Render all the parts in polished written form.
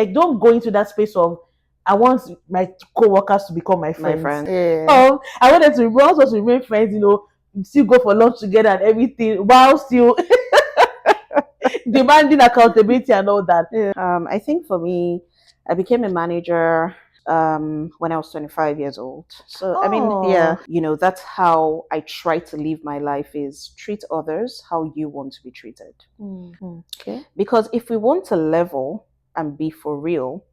Like, don't go into that space of I want my co-workers to become my My friends. friend. Yeah. I want them to remain friends, still go for lunch together and everything while still demanding accountability and all that. Yeah. I think for me, I became a manager when I was 25 years old. So I mean, yeah, that's how I try to live my life, is treat others how you want to be treated. Okay. Because if we want to level and be for real,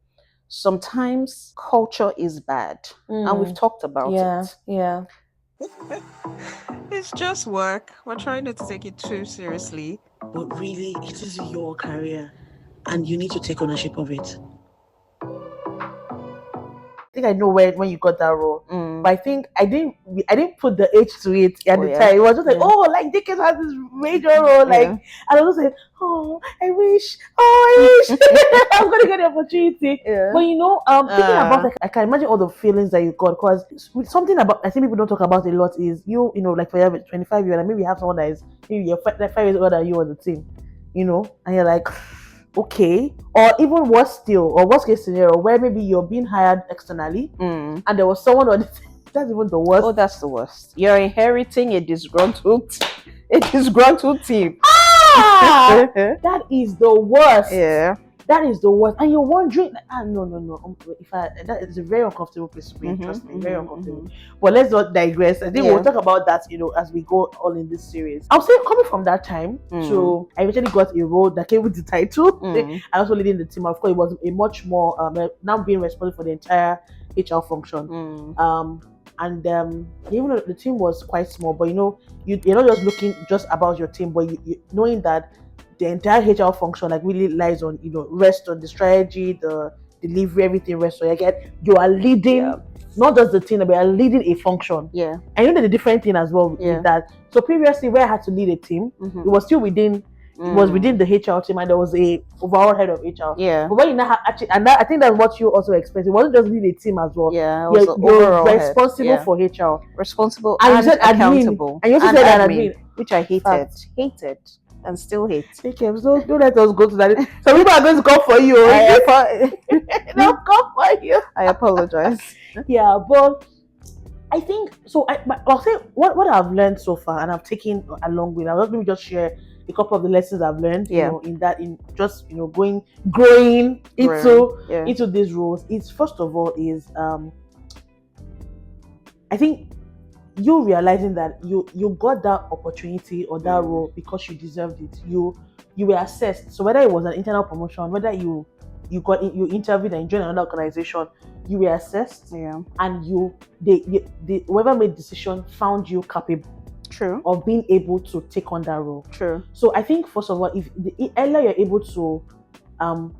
sometimes culture is bad. And we've talked about it. Yeah. It's just work. We're trying not to take it too seriously. But really, it is your career and you need to take ownership of it. I think I know when you got that role, but I think I didn't put the age to it at the time. It was just like, like Dickens has this major role, like, and I was like, I wish, I'm gonna get the opportunity. Yeah. But thinking about it, I can imagine all the feelings that you got, because something about I think people don't talk about a lot is like for your 25 years, and maybe you have someone that is maybe you're 5 years older than you on the team, and you're like, okay, or even worse still, or worst case scenario where maybe you're being hired externally and there was someone on the team. That's even the worst. Oh, that's the worst. You're inheriting a disgruntled team. That is the worst. Yeah. That is the worst. And you're wondering, no. That is a very uncomfortable place to be. Trust me, very uncomfortable. But let's not digress. I think we'll talk about that, as we go on in this series. I'll say, coming from that time to I eventually got a role that came with the title. I also leading the team. Of course, it was a much more now being responsible for the entire HR function. And even though the team was quite small, but you're not just looking just about your team, but you knowing that the entire HR function like really lies on rest on the strategy, the delivery, everything rests. So you are leading not just the team, but you are leading a function. Yeah. And the different thing as well with that. So previously, where I had to lead a team, it was still within. It was within the HR team, and there was a overall head of HR. Yeah. But when you now have I think that's what you also experienced. It wasn't just lead a team as well. Yeah. You're responsible for HR. Responsible and and accountable. And you also said that admin, which I hated. And still hate. Okay, so don't let us go to that. Some people are going to come for you. They'll come for you. I apologize. Yeah, but I think so. I'll say what I've learned so far, and I've taken along with. I'll just share a couple of the lessons I've learned. In just growing into these roles. It's first of all is I think you realizing that you got that opportunity or that role because you deserved it. You were assessed. So whether it was an internal promotion, whether you interviewed and joined another organization, you were assessed. Yeah. And whoever made decision found you capable. True. Of being able to take on that role. True. So I think first of all, if the earlier you're able to own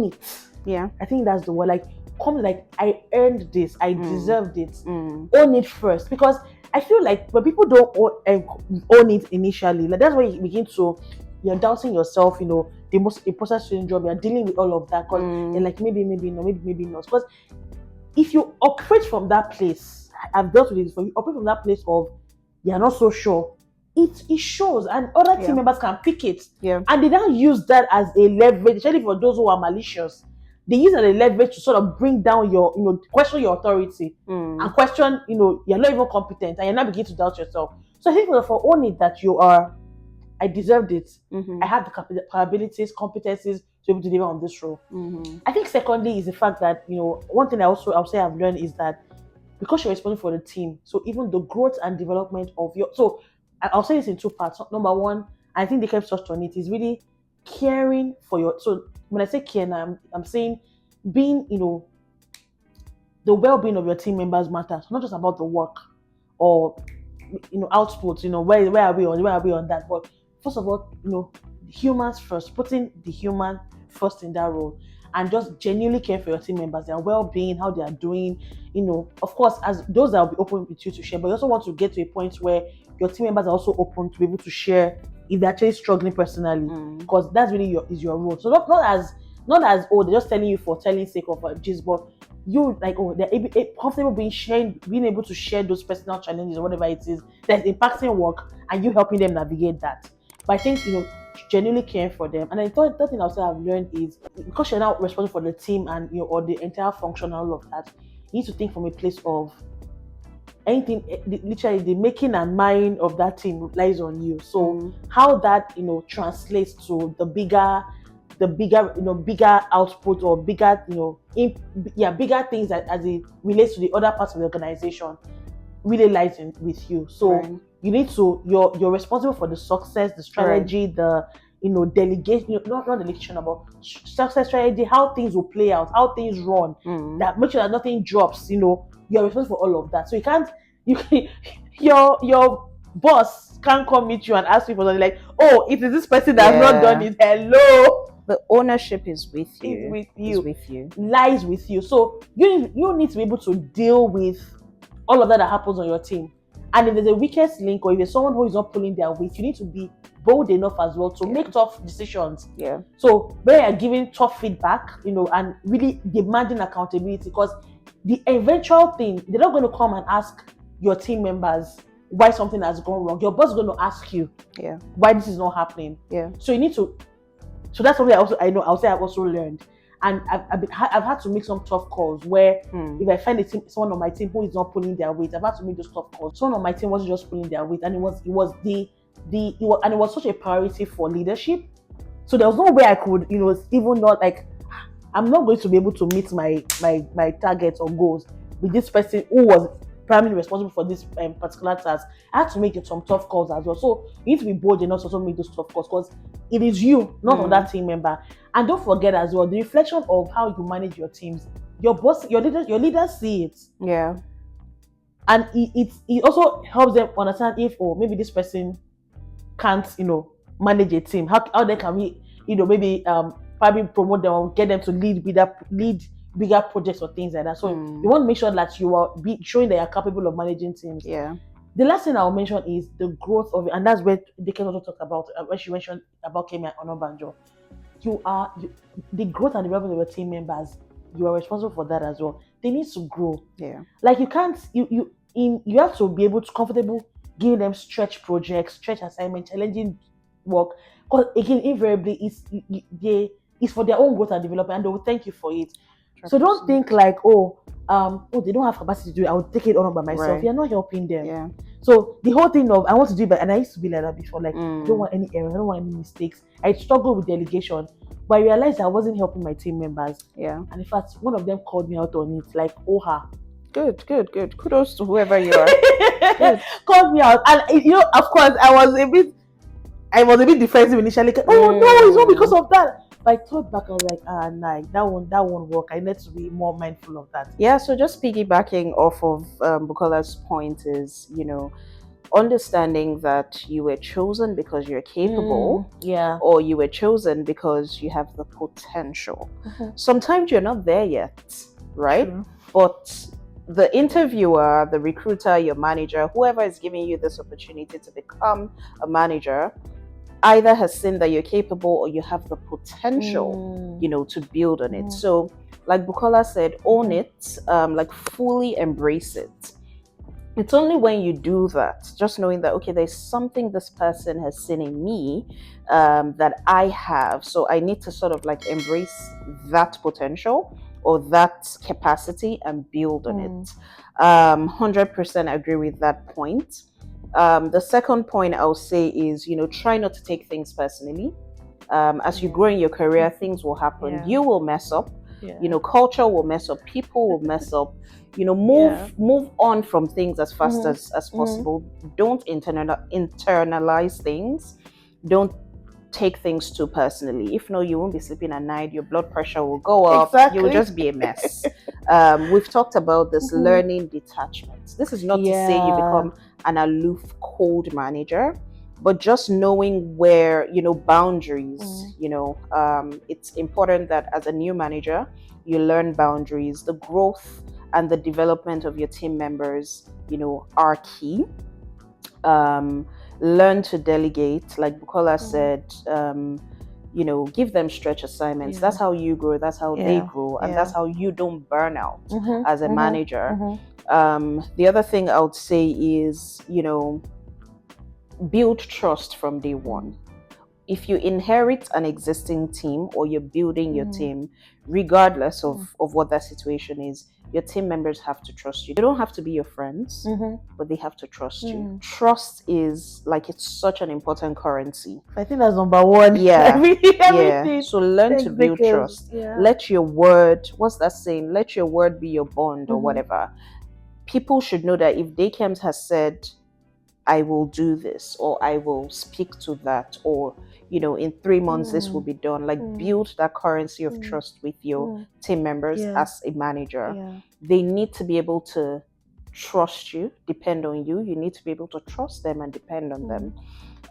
it. Yeah. I think that's the word. Like, come like I earned this, I deserved it. Own it first, because I feel like when people don't own it initially, like that's where you begin to you're doubting yourself. The most imposter syndrome. You're dealing with all of that because you're like maybe no, maybe not. Because if you operate from that place, I've dealt with it before. You operate from that place of you're not so sure. It shows, and other team members can pick it. Yeah. And they don't use that as a leverage, especially for those who are malicious. They use it as a leverage to sort of bring down your, question your authority and question, you're not even competent, and you're not beginning to doubt yourself. So I think for own it that I deserved it. I have the capabilities, competencies to be able to deliver on this role. I think secondly is the fact that, one thing I'll say I've learned is that because you're responsible for the team, so even the growth and development of so I'll say this in two parts. Number one, I think they kept touched on it, is really caring for your. So when I say care, I'm saying being, the well-being of your team members matters. Not just about the work or output. Where are we on that? But first of all, humans first, putting the human first in that role, and just genuinely care for your team members, their well-being, how they are doing. Of course, as those that will be open with you to share, but you also want to get to a point where your team members are also open to be able to share if they're actually struggling personally, because that's really your role. So not as they're just telling you for telling sake of gist, but you like they're comfortable being able to share those personal challenges or whatever it is that's impacting work, and you helping them navigate that. But I think genuinely caring for them. And I thought that thing also I've learned is because you're now responsible for the team and or the entire function and all of that, you need to think from a place of anything, literally the making and mind of that team lies on you. So how that translates to the bigger bigger output or bigger bigger things that as it relates to the other parts of the organization really lies with you. So you need to you're responsible for the success, the strategy, the delegation, not delegation, about success strategy, how things will play out, how things run, that make sure that nothing drops. You're responsible for all of that. So your boss can't come meet you and ask you for something like, oh, it is this person that has not done it. Hello. The ownership is with you. It's with you. Lies with you. So you need to be able to deal with all of that happens on your team. And if there's a weakest link or if there's someone who is not pulling their weight, you need to be bold enough as well to make tough decisions. Yeah. So when you're giving tough feedback, and really demanding accountability, because the eventual thing, they're not going to come and ask your team members why something has gone wrong. Your boss is going to ask you why this is not happening. Yeah. So you need to. So that's something I've also learned. And I've had to make some tough calls where if I find someone on my team who is not pulling their weight, I've had to make those tough calls. Someone on my team wasn't just pulling their weight, and it was such a priority for leadership. So there was no way I could, even not like, I'm not going to be able to meet my targets or goals with this person who was primarily responsible for this particular task. I had to make some tough calls as well. So you need to be bold enough to also make those tough calls, because it is you, not on that team member. And don't forget as well, the reflection of how you manage your teams. Your boss, your leaders see it. Yeah. And it also helps them understand if, maybe this person can't, manage a team. How then can we, maybe probably promote them or get them to lead bigger projects or things like that. So you want to make sure that you are showing that you're capable of managing teams. Yeah. The last thing I'll mention is the growth of it, and that's where they can also talk about when she mentioned about Kemi and Onobanjo. The growth and development of your team members, you are responsible for that as well. They need to grow. Yeah. Like you can't you have to be able to comfortable giving them stretch projects, stretch assignments, challenging work. Because again, invariably it's for their own growth and development, and they will thank you for it. 100%. So don't think like, they don't have capacity to do it, I'll take it on by myself. Right. You're not helping them. Yeah. So the whole thing of I want to do it, and I used to be like that before, like I don't want any errors, I don't want any mistakes. I struggled with delegation, but I realized I wasn't helping my team members. Yeah. And in fact, one of them called me out on it, like, Good. Kudos to whoever you are. Called me out, and of course, I was a bit defensive initially. Like, no, it's not because of that. But I thought back, I was like, nah, that won't work. I need to be more mindful of that. Yeah. So just piggybacking off of Bukola's point is, understanding that you were chosen because you're capable, or you were chosen because you have the potential. Sometimes you're not there yet, right? True. But the interviewer, the recruiter, your manager, whoever is giving you this opportunity to become a manager, either has seen that you're capable or you have the potential, to build on it. So, like Bukola said, own it, like fully embrace it. It's only when you do that, just knowing that, okay, there's something this person has seen in me that I have. So I need to sort of like embrace that potential or that capacity and build on it. 100% agree with that point. The second point I'll say is, try not to take things personally. As you grow in your career, things will happen. Yeah. You will mess up. Yeah. Culture will mess up. People will mess up. Move on from things as fast as possible. Don't internalize things. Don't take things too personally. If not, you won't be sleeping at night. Your blood pressure will go up. Exactly. You will just be a mess. We've talked about this learning detachment. This is not to say you become an aloof, cold manager, but just knowing where, boundaries, it's important that as a new manager, you learn boundaries. The growth and the development of your team members, are key. Learn to delegate, like Bukola said, give them stretch assignments. That's how you grow, that's how they grow, and that's how you don't burn out as a manager. The other thing I would say is, build trust from day one. if you inherit an existing team or you're building your team, regardless of what that situation is, your team members have to trust you. They don't have to be your friends, but they have to trust you. Trust is like, it's such an important currency. I think that's number one. Yeah. Everything. So learn to build trust. Let your word, what's that saying? Let your word be your bond or whatever. People should know that if Daykems has said, I will do this, or I will speak to that, or in 3 months this will be done. Like, build that currency of trust with your team members as a manager. They need to be able to trust you, depend on you. You need to be able to trust them and depend on them.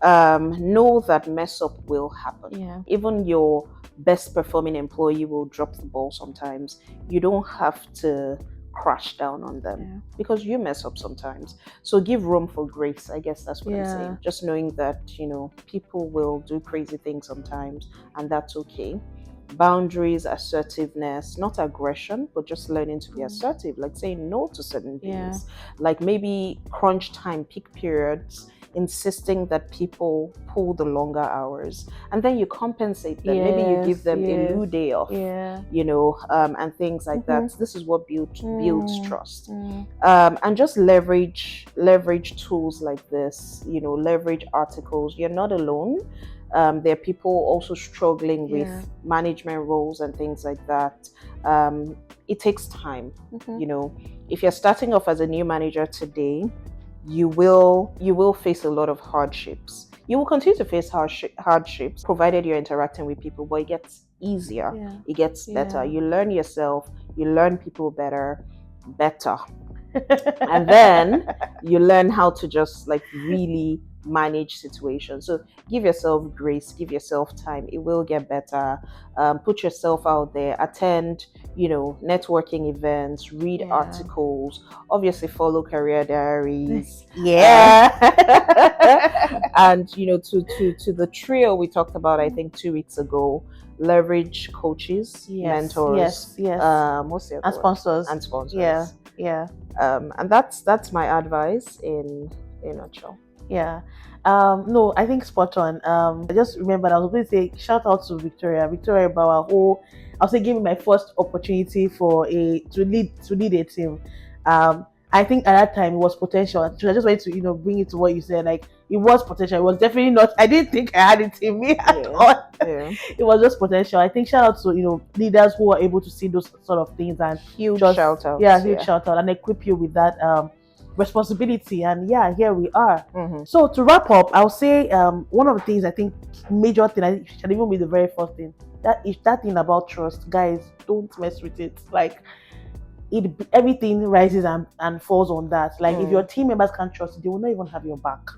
Know that mess up will happen. Even your best performing employee will drop the ball sometimes. You don't have to crash down on them because you mess up sometimes. So give room for grace. I guess that's what I'm saying. Just knowing that people will do crazy things sometimes, and that's okay. Boundaries, assertiveness, not aggression, but just learning to be assertive, like saying no to certain things, like maybe crunch time, peak periods, insisting that people pull the longer hours, and then you compensate them. Maybe you give them a new day off, and things like that. This is what builds trust. And just leverage tools like this, leverage articles. You're not alone. There are people also struggling with management roles and things like that. It takes time. If you're starting off as a new manager today, you will face a lot of hardships. You will continue to face hardships, provided you're interacting with people, but it gets easier. It gets better. You learn yourself, you learn people better. And then you learn how to just like really manage situations. So give yourself grace, give yourself time. It will get better. Put yourself out there, attend networking events, read articles, obviously follow Career Diaries. And to the trio we talked about, I think 2 weeks ago, leverage coaches, mentors, what's the other and sponsors. And sponsors. And that's my advice in a nutshell. No, I think spot on. I just remembered I was going to say shout out to Victoria Bauer, who I'll say gave me my first opportunity to lead a team. I think at that time it was potential. So I just wanted to bring it to what you said. Like, it was potential. It was definitely not. I didn't think I had it in me at all. It was just potential. I think shout out to leaders who are able to see those sort of things, and huge shout out. Huge shout out, and equip you with that responsibility. And here we are. So to wrap up, I'll say one of the things I think, major thing, I think should even be the very first thing, that is that thing about trust. Guys, don't mess with it. Like, everything rises and falls on that. Like, if your team members can't trust you, they will not even have your back.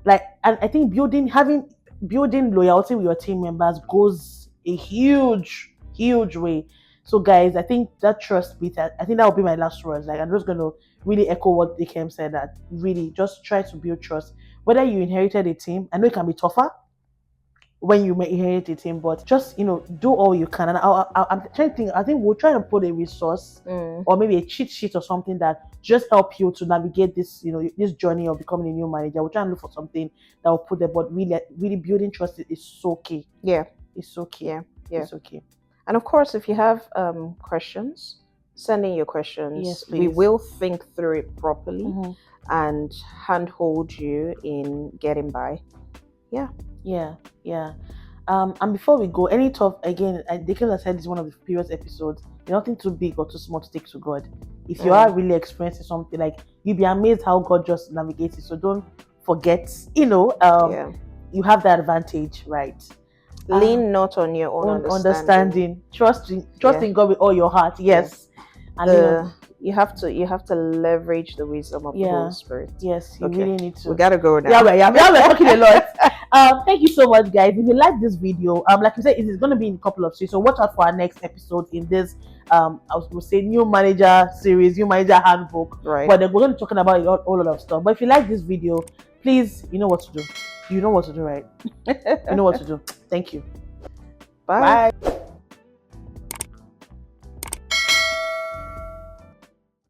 Like, and I think building loyalty with your team members goes a huge way. So guys, I think that trust bit, I think that will be my last words. Like, I'm just going to really echo what Daykem said, that really just try to build trust. Whether you inherited a team, I know it can be tougher when you may inherit a team, but just do all you can. And I'm trying to think, I think we'll try to put a resource or maybe a cheat sheet or something that just help you to navigate this this journey of becoming a new manager. We'll try and look for something that will put there, but really building trust is so key. It's so key. It's okay. And of course, if you have questions, send in your questions. Yes, we will think through it properly and handhold you in getting by. And before we go, any thought, again, Daykem has said this is one of the previous episodes, nothing too big or too small to take to God. If you are really experiencing something, like, you'll be amazed how God just navigates it. So don't forget, you have that advantage, right? Lean not on your own understanding. Trust in God with all your heart. And you have to leverage the wisdom of the Holy Spirit. Yes, you really need to. We gotta go now. We're talking a lot. Thank you so much, guys. If you like this video, like you said, it is going to be in a couple of series. So watch out for our next episode in this. I was going to say new manager series, new manager handbook. Right. But we're going to be talking about a lot of stuff. But if you like this video, please, you know what to do. You know what to do, right? You know what to do. Thank you. Bye. Bye.